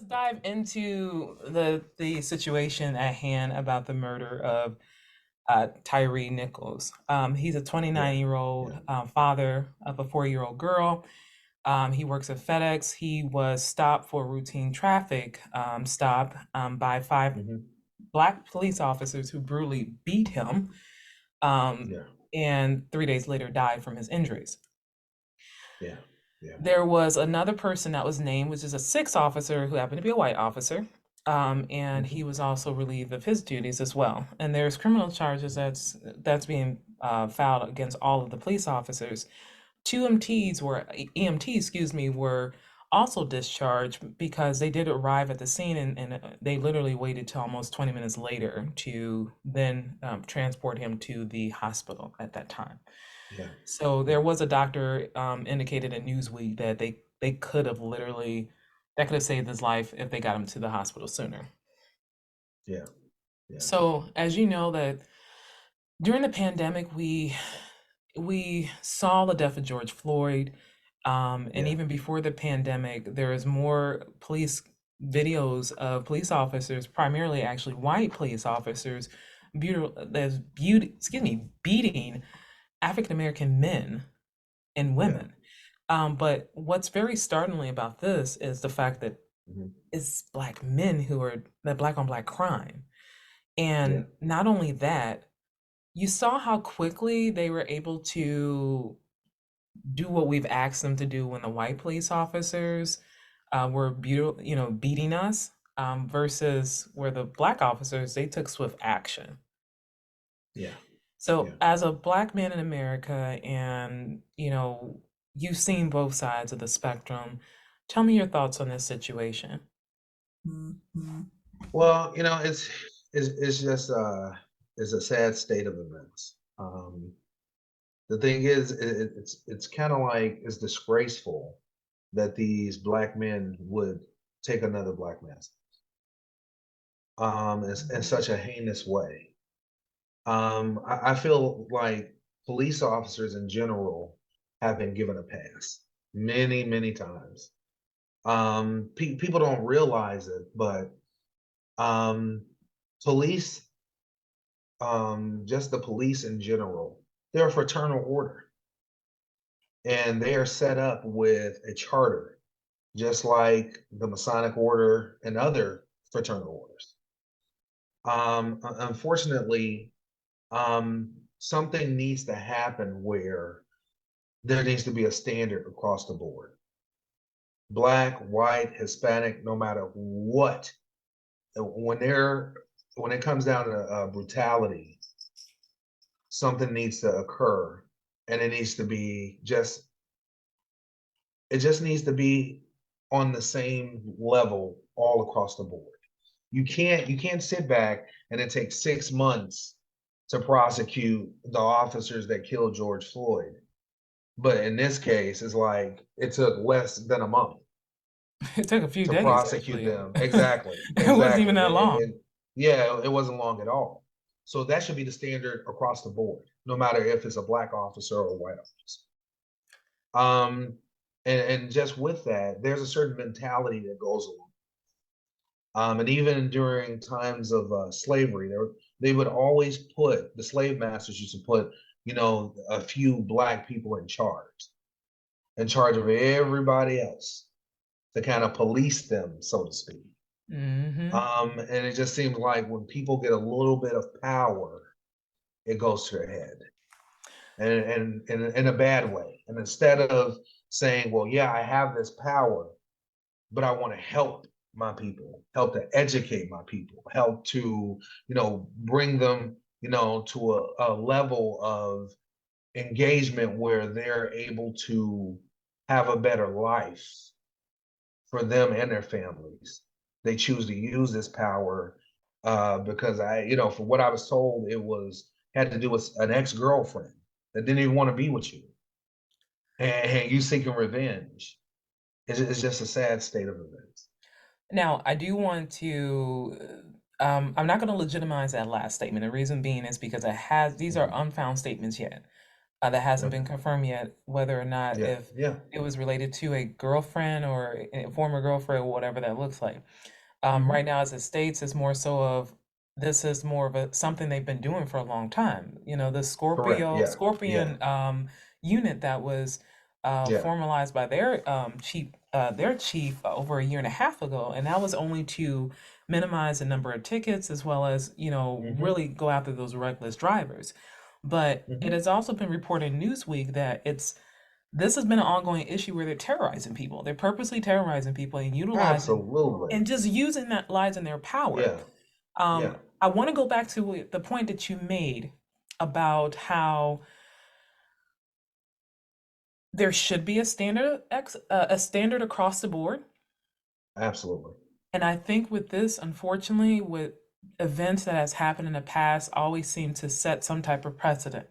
dive into the situation at hand about the murder of Tyre Nichols. He's a Yeah, 29-year-old yeah. father of a 4-year-old girl. He works at FedEx. He was stopped for a routine traffic stop by five Hmm. black police officers who brutally beat him, um, Yeah, and 3 days later died from his injuries. yeah, yeah. There was another person that was named, which is a sixth officer who happened to be a white officer. And he Hmm. was also relieved of his duties as well. And there's criminal charges that's being filed against all of the police officers. Two EMTs, excuse me, were also discharged because they did arrive at the scene and they literally waited till almost 20 minutes later to then transport him to the hospital at that time. Yeah, So there yeah, was a doctor indicated in Newsweek that they could have literally that could have saved his life if they got him to the hospital sooner. yeah, yeah, So as you know that during the pandemic we saw the death of George Floyd, and yeah, even before the pandemic, there is more police videos of police officers, primarily actually white police officers, beating African American men and yeah. women. But what's very startling about this is the fact that Hmm. it's black men who are that black on black crime. Yeah, And not only that, you saw how quickly they were able to do what we've asked them to do when the white police officers were beating us, versus where the black officers they took swift action. yeah, So, yeah. as a black man in America, and you've seen both sides of the spectrum, tell me your thoughts on this situation. Well, it's just it's a sad state of events. The thing is, it's kind of like it's disgraceful that these black men would take another black man's in such a heinous way. I feel like police officers in general have been given a pass many, many times. People don't realize it, but um, police, just the police in general, they're a fraternal order, and they are set up with a charter, just like the Masonic order and other fraternal orders. Unfortunately, something needs to happen where there needs to be a standard across the board. Black, white, Hispanic, no matter what. When they're when it comes down to brutality, something needs to occur, and it just needs to be on the same level all across the board. You can't sit back and it takes 6 months to prosecute the officers that killed George Floyd. But in this case, it's like it took less than a month It took a few to days, prosecute actually. them. Exactly, It wasn't even exactly. that long. Yeah, it wasn't long at all. So that should be the standard across the board, no matter if it's a black officer or a white officer. Um, and just with that, there's a certain mentality that goes along. And even during times of slavery, they would always put the slave masters used to put, a few black people in charge of everybody else to kind of police them, so to speak. Hmm. And it just seems like when people get a little bit of power, it goes to their head, and in a bad way. And instead of saying, "Well, yeah, I have this power, but I want to help my people, help to educate my people, help to, bring them, to a level of engagement where they're able to have a better life for them and their families. They choose to use this power because from what I was told, it was had to do with an ex-girlfriend that didn't even want to be with you, and you seeking revenge. It's just a sad state of events. Now, I do want to. I'm not going to legitimize that last statement. The reason being is because these are Mhm. unfound statements yet. that hasn't Yep. been confirmed yet, whether or not Yeah. if Yeah. it was related to a girlfriend or a former girlfriend, or whatever that looks like. Right Hmm. now, as it states, it's more so of this is more of a something they've been doing for a long time. You know, the Correct. Yeah. Yeah. Scorpion unit that was Yeah. formalized by their chief over a year and a half ago, and that was only to minimize the number of tickets as well as, Hmm. really go after those reckless drivers. But it Hmm. has also been reported in Newsweek that this has been an ongoing issue where they're terrorizing people. They're purposely terrorizing people and utilizing Absolutely. and just using that lies in their power. Yeah. Yeah. I want to go back to the point that you made about how there should be a standard across the board. Absolutely. And I think with this, unfortunately, with events that has happened in the past, always seem to set some type of precedent.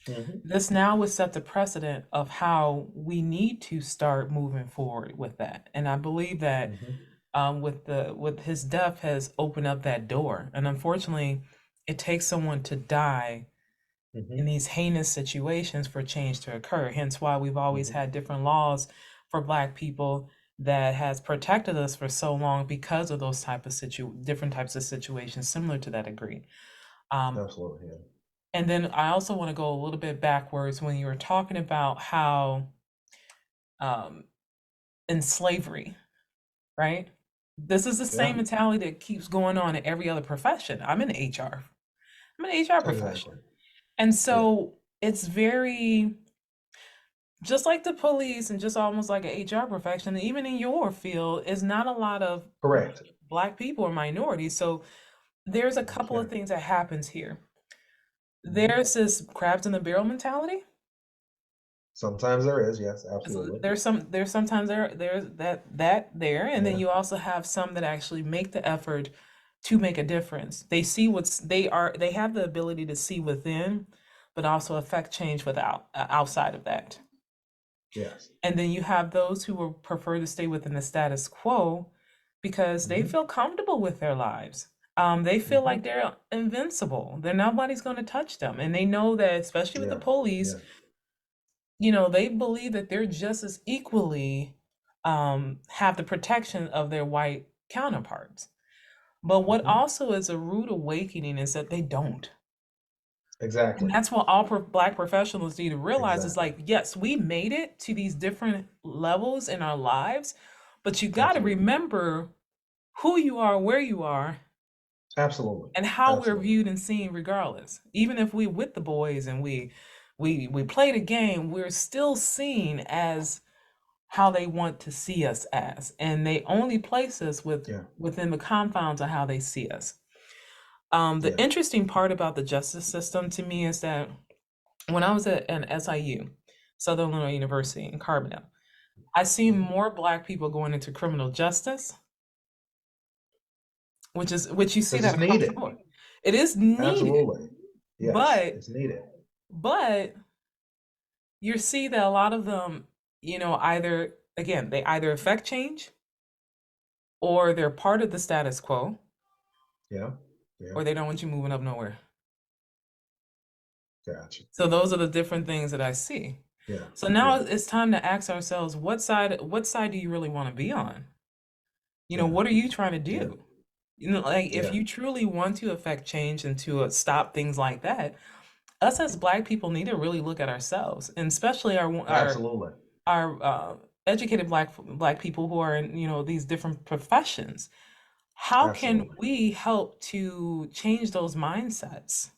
Hmm. This now would set the precedent of how we need to start moving forward with that. And I believe that Hmm. with his death has opened up that door. And unfortunately, it takes someone to die in Hmm. these heinous situations for change to occur. Hence why we've always Hmm. had different laws for Black people that has protected us for so long because of those different types of situations similar to that degree. Um, Absolutely. Yeah. and then I also want to go a little bit backwards when you were talking about how um, in slavery, right? This is the Yeah. same mentality that keeps going on in every other profession. I'm in HR. I'm an HR profession. Exactly. And Yeah. so it's very just like the police and just almost like an HR profession, even in your field, is not a lot of Correct. Black people or minorities. So there's a couple Yeah. of things that happens here. Hmm. There's this crabs in the barrel mentality. Sometimes there is. Yes. So Absolutely. there's sometimes there's that there, and then Yeah. you also have some that actually make the effort to make a difference. They see they have the ability to see within, but also affect change without outside of that. Yes. And then you have those who will prefer to stay within the status quo because they Hmm. feel comfortable with their lives. They feel like Hmm. they're invincible. They're nobody's going to touch them, and they know that, especially with the Yeah. police, Yeah. they believe that they're just as equally have the protection of their white counterparts. But what Hmm. also is a rude awakening is that they don't. And Exactly. that's what all Black professionals need to realize is Exactly. like, yes, we made it to these different levels in our lives, but you got to Absolutely. remember who you are, where you are, Absolutely. and how we're Absolutely. viewed and seen regardless. Even if we with the boys and we play the game, we're still seen as how they want to see us as, and they only place us Yeah. within the confines of how they see us. The Yeah. interesting part about the justice system to me is that when I was at an SIU, Southern Illinois University in Carbondale, I seen Hmm. more Black people going into criminal justice, which you see Because that it's across the needed. board. It is needed, Absolutely. Yes. but It's needed. but you see that a lot of them, either again they either affect change or they're part of the status quo Yeah. Yeah. or they don't want you moving up nowhere. Gotcha. So those are the different things that I see. Yeah. So now Yeah. it's time to ask ourselves, what side do you really want to be on? Yeah. What are you trying to Yeah. do? Like if Yeah. you truly want to affect change and to stop things like that, us as Black people need to really look at ourselves, and especially Absolutely. our educated Black people who are in these different professions. How can Absolutely. we help to change those mindsets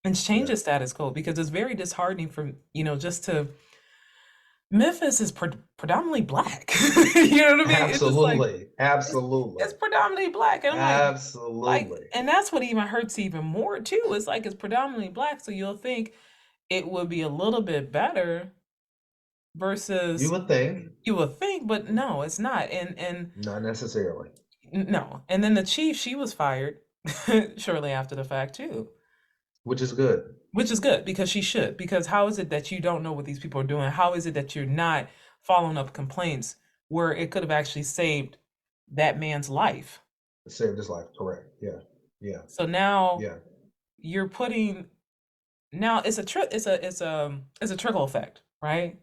and change Yeah. the status quo? Because it's very disheartening for just to Memphis is predominantly Black. You know what I mean? It's just like Absolutely. it's Absolutely. predominantly Black, and I'm Absolutely. and that's what even hurts even more too. It's like it's predominantly Black, so you'll think it would be a little bit better You versus would think, you would think, but no, it's not. And not necessarily, no, and then the chief, she was fired shortly after the fact too, which is good. which is good because she should. Because how is it that you don't know what these people are doing? How is it that you're not following up complaints where it could have actually saved that man's life? It saved his life. Correct. Yeah. Yeah. So now Yeah. you're putting Now it's a trickle effect, right?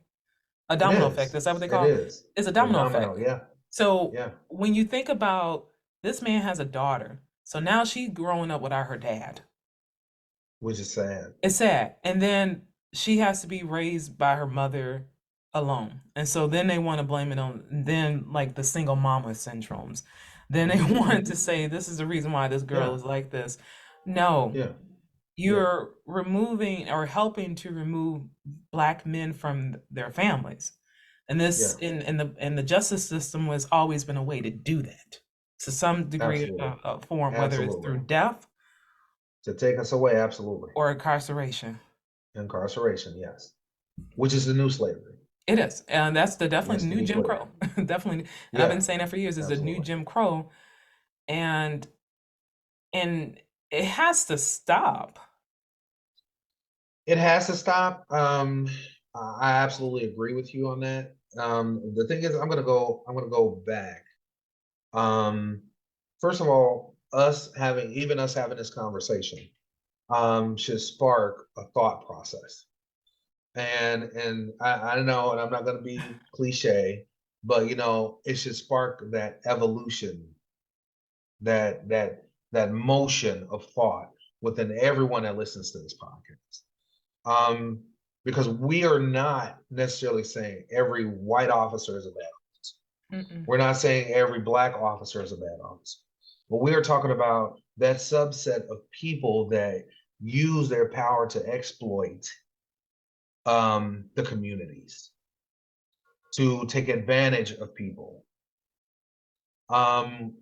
A It domino effect. is. Is that what they It call it? is. It's a The domino domino. effect. Yeah. So Yeah. when you think about this man has a daughter, so now she's growing up without her dad. Which is sad. It's sad. And then she has to be raised by her mother alone. And so then they want to blame it on then like the single mama syndromes. Then they Hmm. want to Hmm. say this is the reason why this girl Yeah. is like this. No, Yeah. Yeah. you're removing or helping to remove black men from their families. And this Yeah. in the justice system has always been a way to do that to some degree Absolutely. of form, whether it's Absolutely. through death To take us away. Absolutely. or incarceration. Incarceration. Yes. Which is the new slavery. It is, and that's the definitely Yes, the the new new Jim slavery. Crow. Definitely, and I've been Yeah. saying that for years. Is the new Absolutely. Jim Crow, and and it has to stop. It has to stop. I absolutely agree with you on that. The thing is, I'm gonna go back. Um, First of all, us having this conversation, should spark a thought process. And I don't know, and I'm not gonna be cliche, but it should spark that evolution, that motion of thought within everyone that listens to this podcast. Um, because we are not necessarily saying every white officer is a bad officer. Mm-mm. We're not saying every black officer is a bad officer. But we are talking about that subset of people that use their power to exploit the communities, to take advantage of people. Um,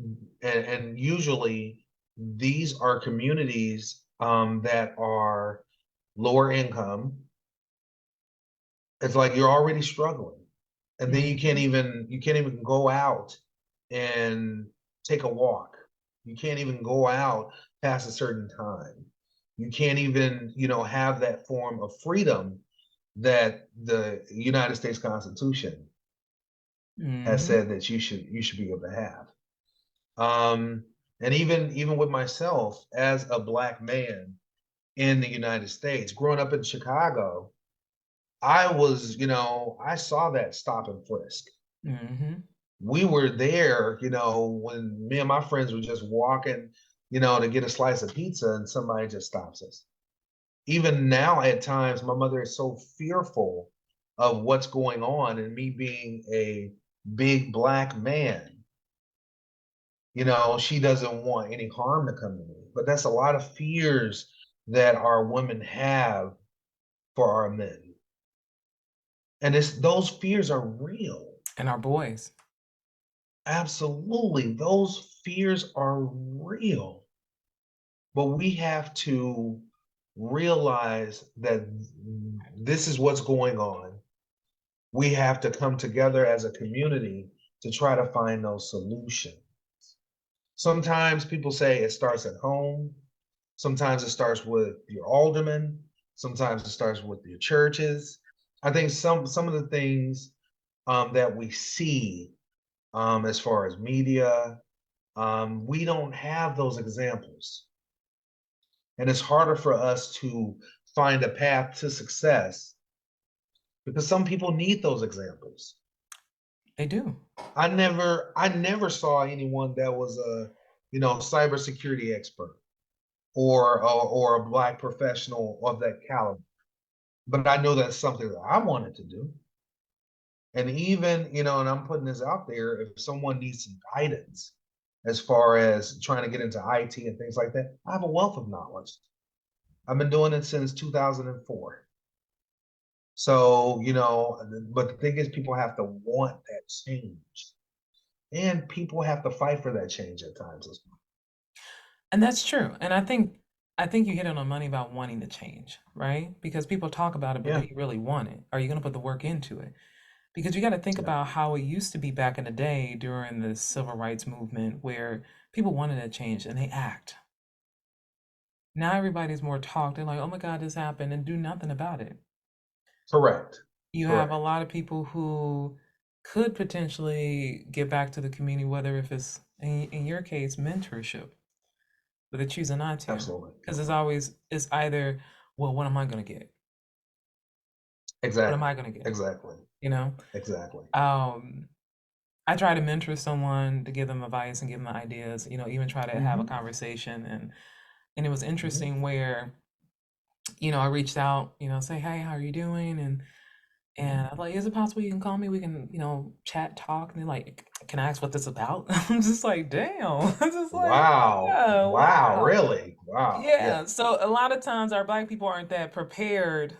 and usually these are communities that are lower income. It's like you're already struggling, and then Mm-hmm. you can't even go out and take a walk. You can't even go out past a certain time. You can't even have that form of freedom that the United States Constitution has Mm-hmm. said that you should be able to have. um and even with myself as a black man in the United States, growing up in Chicago, I saw that stop and frisk. Mm-hmm. We were there, when me and my friends were just walking, to get a slice of pizza, and somebody just stops us. Even now, at times, my mother is so fearful of what's going on, and me being a big black man, she doesn't want any harm to come to me. But that's a lot of fears that our women have for our men. And those fears are real. And our boys. Absolutely. Those fears are real. But we have to realize that this is what's going on. We have to come together as a community to try to find those solutions. Sometimes people say it starts at home. Sometimes it starts with your aldermen. Sometimes it starts with your churches. I think some of the things that we see as far as media, we don't have those examples. And it's harder for us to find a path to success because some people need those examples. They do. I never saw anyone that was a, cybersecurity expert or a black professional of that caliber. But I know that's something that I wanted to do. And even, and I'm putting this out there, if someone needs some guidance as far as trying to get into IT and things like that, I have a wealth of knowledge. I've been doing it since 2004. So, but the thing is, people have to want that change. And people have to fight for that change at times as well. And that's true. And I think you hit it on the money about wanting to change, right? Because people talk about it, but do Yeah, you really want it? Are you going to put the work into it? Because you got to think yeah, about how it used to be back in the day during the civil rights movement where people wanted to change and they act. Now everybody's more talk. They're like, oh my God, this happened and do nothing about it. correct, You have a correct. lot of people who could potentially give back to the community, whether if it's in your case mentorship, but they're choosing not to Absolutely. because it's always it's either well, what am I going to get? What am Exactly. I going to get? Exactly. You know? Exactly. Um, I try to mentor someone to give them advice and give them ideas, even try to have a Hmm. conversation. And it was Hmm. interesting where, I reached out, say, hey, how are you doing? And Hmm. I'm like, is it possible you can call me? We can, chat, talk. And they're like, can I ask what this about? I'm just like, damn. I'm just like, Wow. yeah, Wow. wow. Really? Wow. Yeah. Yeah. So a lot of times our black people aren't that prepared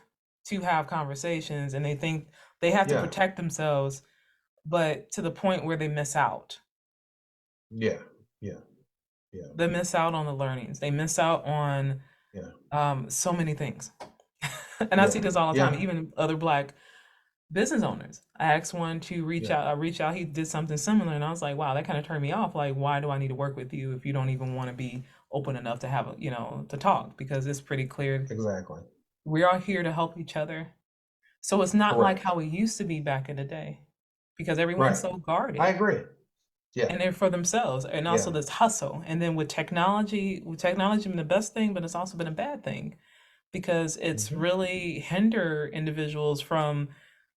to have conversations and they think they have to Yeah. protect themselves, but to the point where they miss out. Yeah. Yeah. Yeah. They miss out on the learnings. They miss out on Yeah. so many things. And I Yeah. see this all the time, Yeah. even other black business owners. I asked one to reach Yeah. out. I reached out. He did something similar, and I was like, "Wow, that kind of turned me off. Like, why do I need to work with you if you don't even want to be open enough to have to talk? Because it's pretty clear Exactly. we are here to help each other. So it's not like Correct. how it used to be back in the day, because everyone's Right. so I guarded agree. Yeah. and they're for themselves, and also Yeah. this hustle. And then with technology been the best thing, but it's also been a bad thing because it's Hmm. really hinder individuals from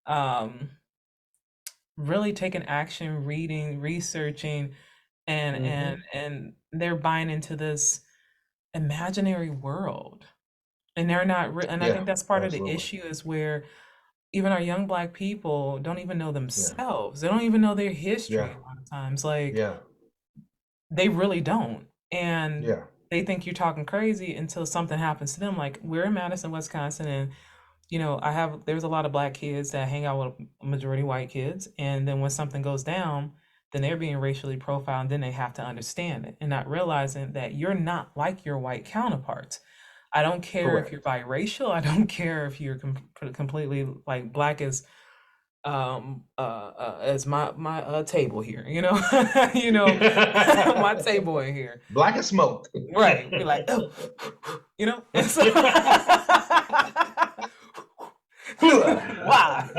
um really taking action, reading, researching, Hmm. and they're buying into this imaginary world. And they're not and I Yeah. think that's part of the Absolutely. issue is where even our young black people don't even know Yeah. themselves. They don't even know their history Yeah. a lot of times. Like Yeah. they really don't. And Yeah. they think you're talking crazy until something happens to them. Like we're in Madison, Wisconsin, and there's a lot of black kids that hang out with majority white kids, and then when something goes down, then they're being racially profiled, and then they have to understand it and not realizing that you're not like your white counterparts. I don't care if you're Correct. biracial. I don't care if you're completely like black as my table here, my table in here. Black as smoke. Right. Be like, oh, and so why?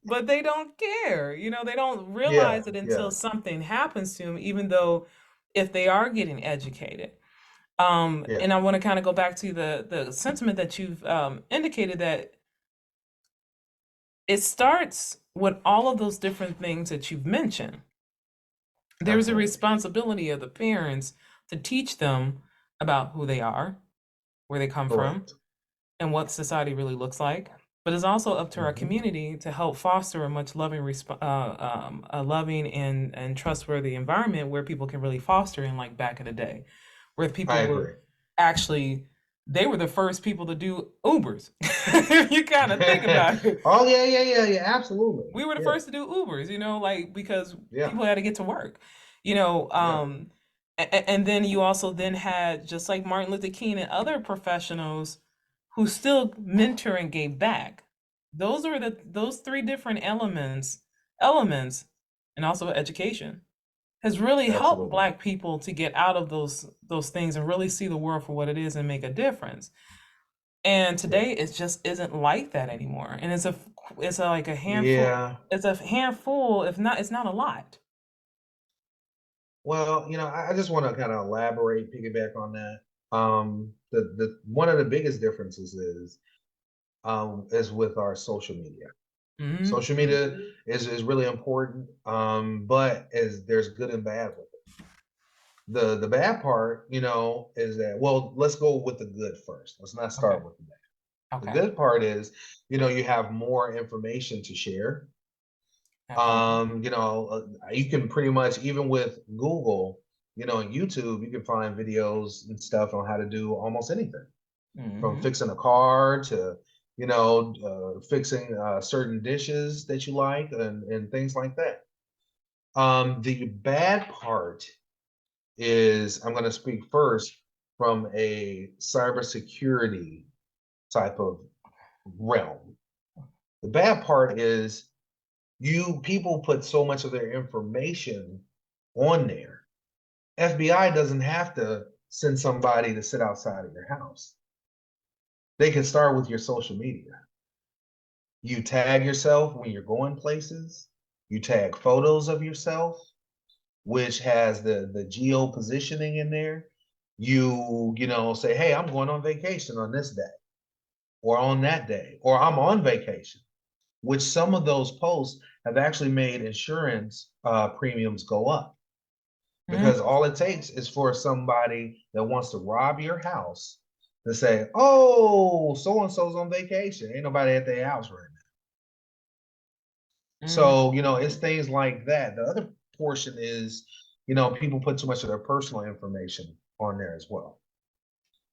But they don't care. They don't Yeah. realize it Yeah. until something happens to them, even though if they are getting educated. Yeah. And I want to kind of go back to the sentiment that you've indicated that it starts with all of those different things that you've mentioned. There's a Absolutely. responsibility of the parents to teach them about who they are, where they come from, Correct. and what society really looks like. But it's also up to our Hmm. community to help foster a much a loving and trustworthy environment where people can really foster in like back in the day, where I people were agree. actually they were the first people to do Ubers. If you kind of think about it, Oh yeah, yeah, yeah, yeah. Absolutely. we were the Yeah. first to do Ubers, like because Yeah. people had to get to work, you know. Yeah. And then you also then had just like Martin Luther King and other professionals who still mentor and gave back. Those three different elements, and also education has really helped Absolutely. Black people to get out of those things and really see the world for what it is and make a difference. And Yeah. today it just isn't like that anymore. And like a handful, Yeah. it's a handful, if not, it's not a lot. Well, I just want to kind of elaborate, piggyback on that. The one of the biggest differences is with our social media. Hmm. Social media is really important, but is there's good and bad with it. The bad part, is that, well, let's go with the good first. Let's not Okay. start with the bad. The Okay. good part is, you have more information to share. Absolutely. You can pretty much, even with Google, and YouTube, you can find videos and stuff on how to do almost anything from Hmm. fixing a car to, fixing certain dishes that you like and things like that. The bad part is, I'm going to speak first from a cybersecurity type of realm. The bad part is people put so much of their information on there. FBI doesn't have to send somebody to sit outside of your house. They can start with your social media. You tag yourself when you're going places. You tag photos of yourself, which has the geo positioning in there. You say, hey, I'm going on vacation on this day. or on that day, or I'm on vacation, which some of those posts have actually made insurance premiums go up Mhm. because all it takes is for somebody that wants to rob your house to say, "Oh, so and so's on vacation. Ain't nobody at their house right now." Mhm. So, it's things like that. The other portion is, people put too much of their personal information on there as well.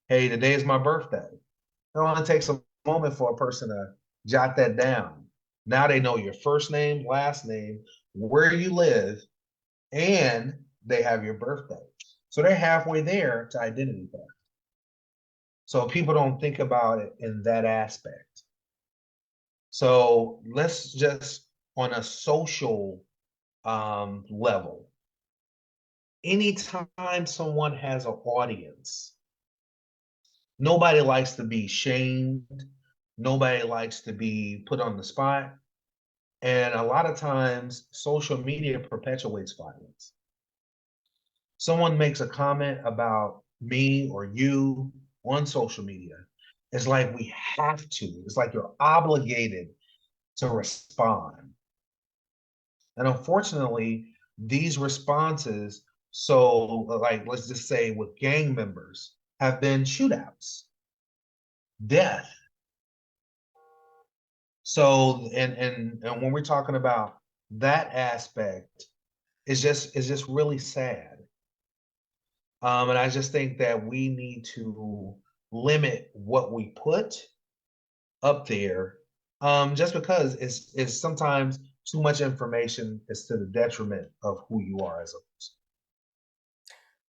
Hey, today is my birthday. It only takes a moment for a person to jot that down. Now they know your first name, last name, where you live, and they have your birthday. So they're halfway there to identity theft. So people don't think about it in that aspect. So let's just on a social level, anytime someone has an audience, nobody likes to be shamed. Nobody likes to be put on the spot. And a lot of times, social media perpetuates violence. Someone makes a comment about me or you on social media. It's like we have to, it's like you're obligated to respond. And unfortunately, these responses, so like, let's just say with gang members, have been shootouts, death. So, and when we're talking about that aspect, it's just really sad. And I just think that we need to limit what we put up there, just because it's sometimes too much information is to the detriment of who you are as a person.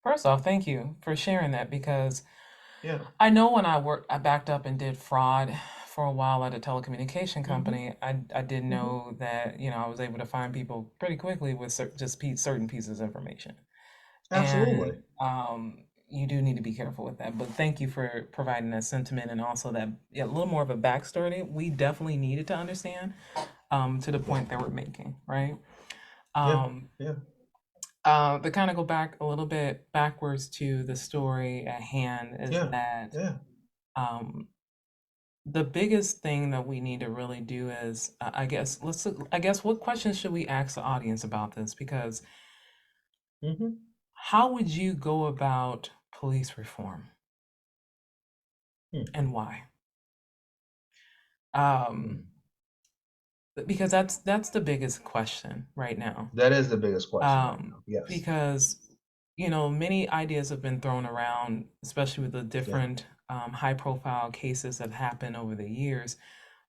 First off, thank you for sharing that because Yeah. I know when I backed up and did fraud for a while at a telecommunication Hmm. company, I did Hmm. know that, I was able to find people pretty quickly with certain pieces of information. Absolutely. And you do need to be careful with that. But thank you for providing that sentiment and also that, yeah, a little more of a backstory we definitely needed to understand to the Yeah. point that we're making, right? Yeah. Um, Yeah. to kind of go back a little bit backwards to the story at hand is Yeah. that Yeah. um, the biggest thing that we need to really do is, I guess, what questions should we ask the audience about this? Because Hmm. how would you go about police reform Hmm. and why? Hmm. Um, because that's the biggest question right now. That is the biggest question right Um, now. Yes. because many ideas have been thrown around, especially with the Yeah. different high profile cases that happened over the years.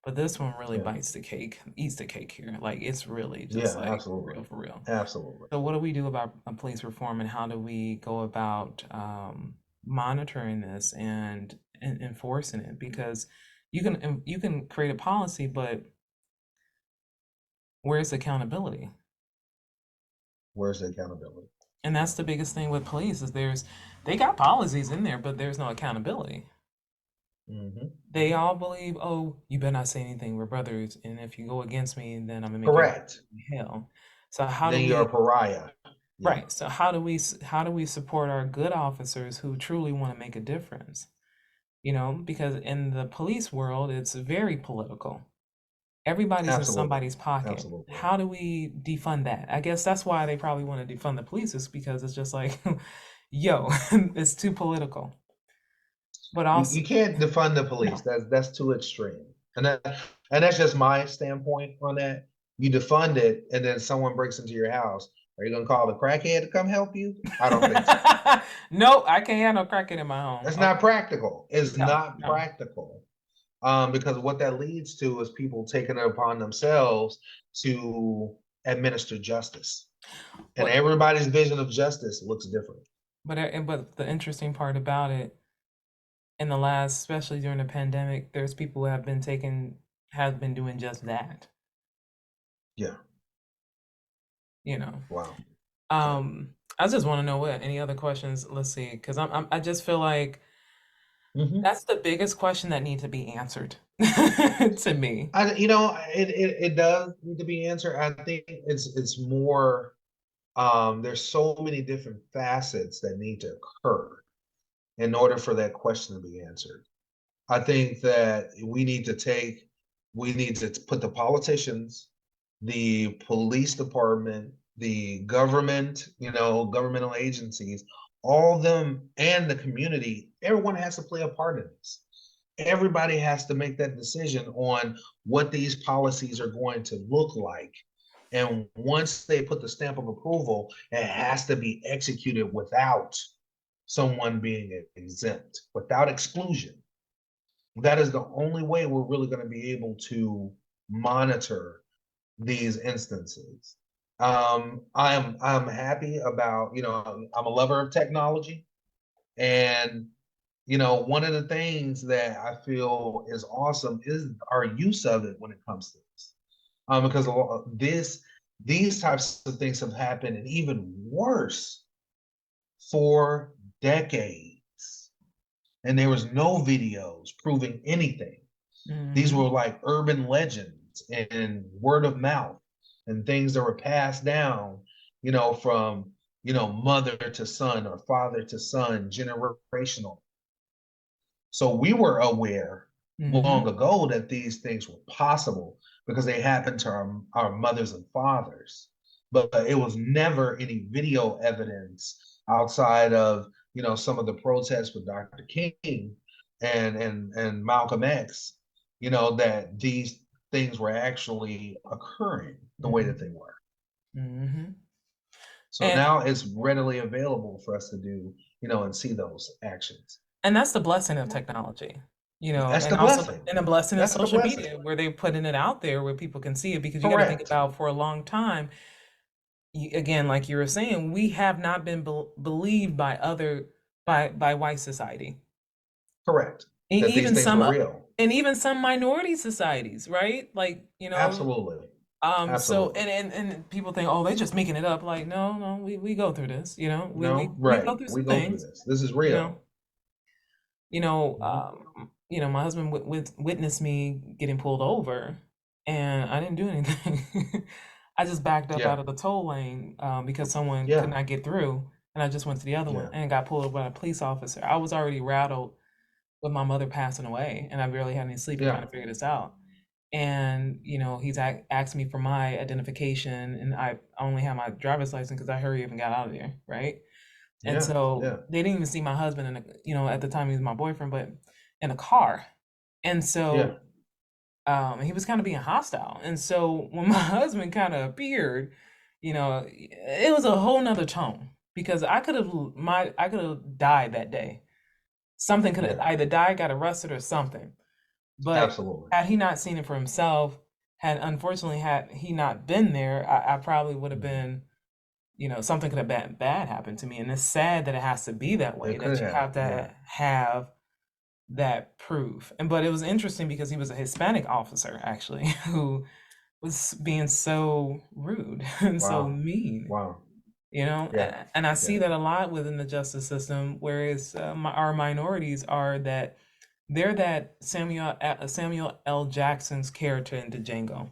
But this one really Yeah. bites the cake, eats the cake here. Like it's really just Yeah. like for real, Absolutely. for real. Absolutely. So what do we do about police reform, and how do we go about monitoring this and enforcing it? Because you can create a policy, but where's accountability? Where's the accountability? And Yeah. that's the biggest thing with police is they got policies in there, but there's no accountability. Hmm. They all believe, oh, you better not say anything. We're brothers, and if you go against me, then I'm gonna make you Correct. hell. So how do Then you're a we pariah. Yeah. right? So how do we support our good officers who truly want to make a difference? Because in the police world, it's very political. Everybody's in Absolutely. somebody's pocket. Absolutely. How do we defund that? I guess that's why they probably want to defund the police is because it's just like, yo, it's too political. But also, You can't defund the police. no. That's too extreme. And that's just my standpoint on that. You defund it and then someone breaks into your house. Are you gonna call the crackhead to come help you? I don't think so. Nope, I can't have no crackhead in my home. That's Okay, not practical. It's no, not no. practical. Because what that leads to is people taking it upon themselves to administer justice. And But everybody's vision of justice looks different. but the interesting part about it in the last, especially during the pandemic, there's people who have been doing just that. Yeah. You know. Wow. Yeah. I just want to know what any other questions. Let's see, because I just feel like Hmm. that's the biggest question that needs to be answered to me. It does need to be answered. I think it's more, there's so many different facets that need to occur in order for that question to be answered. I think that we need to put the politicians, the police department, the government, governmental agencies, all of them, and the community, everyone has to play a part in this. Everybody has to make that decision on what these policies are going to look like. And once they put the stamp of approval, it has to be executed without someone being exempt, without exclusion. That is the only way we're really going to be able to monitor these instances. I'm happy about, I'm a lover of technology, and one of the things that I feel is awesome is our use of it when it comes to this, because these types of things have happened, and even worse, for decades, and there was no videos proving anything. These Mm-hmm. were like urban legends and word of mouth and things that were passed down, from, mother to son or father to son, generational. So we were aware Mm-hmm. long ago that these things were possible because they happened to our mothers and fathers. But it was never any video evidence outside of, some of the protests with Dr. King and Malcolm X, that these things were actually occurring the way that they Mm-hmm. were. Mm-hmm. So And now it's readily available for us to do, and see those actions. and that's the blessing of technology, That's and the also blessing. and the blessing of That's the social blessing. media where they're putting it out there where people can see it because you got to think Correct. about for a long time, again, like you were saying, we have not been believed by by white society. Correct. That these Even things some were real. and even some minority societies, right? Like, Absolutely. so Absolutely. and people think, oh, they're just making it up. Like, no, no, we go through this, No, we go right. through We some go through things, this. This is you know. real. Mhm. My husband witnessed me getting pulled over, and I didn't do anything. I just backed up Yeah. out of the toll lane because someone could Yeah. not get through, and I just went to the other one Yeah. and got pulled over by a police officer. I was already rattled with my mother passing away, and I barely had any sleep and trying Yeah. to figure this out. And he's asked me for my identification, and I only have my driver's license because I hurried up and got out of there, right? And Yeah. so Yeah. they didn't even see my husband in a, at the time he was my boyfriend, but in a car. And Yeah. so he was kind of being hostile. And so when my husband kind of appeared, it was a whole nother tone because I could have died that day. Something could have Yeah. either died, got arrested, or something. But Absolutely. had he not seen it for himself, had he not been there, I probably would have Mhm. been, something could have bad happened to me. And it's sad that it has to be that way, It that could you have. have Yeah. to have that proof. But it was interesting because he was a Hispanic officer actually who was being so rude and so Wow. mean, Wow. Yeah. and I see Yeah. that a lot within the justice system, whereas our minorities are that they're that Samuel L. Jackson's character in Django.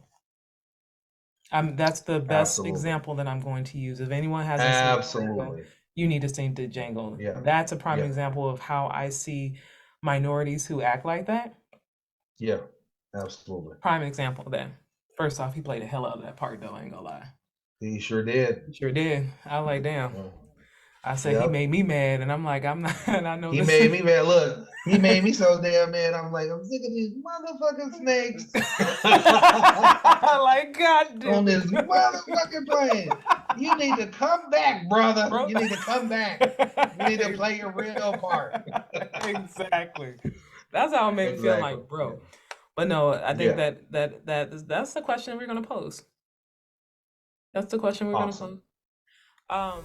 That's the best Absolutely. example that I'm going to use. If anyone hasn't seen Django, Absolutely. you need to see Django. Yeah. That's a prime Yeah. example of how I see minorities who act like that. Yeah. Absolutely. Prime example of that. First off, he played the hell out of that part, though. I ain't gonna lie. He sure did. He sure did. I like, damn. Yeah. I said he Yep. made me mad, and I'm like, I'm not. And I know He this. made me mad. Look, he made me so damn mad. I'm like, I'm sick of these motherfucking snakes Like, God on damn this it, motherfucking plane. You need to come back, brother. bro. You need to come back. You need to play your real part. Exactly. That's how it made me feel Exactly. like, Yeah. bro. But no, I think Yeah. that's the question we're gonna pose. That's the question we're gonna Awesome. pose. Um,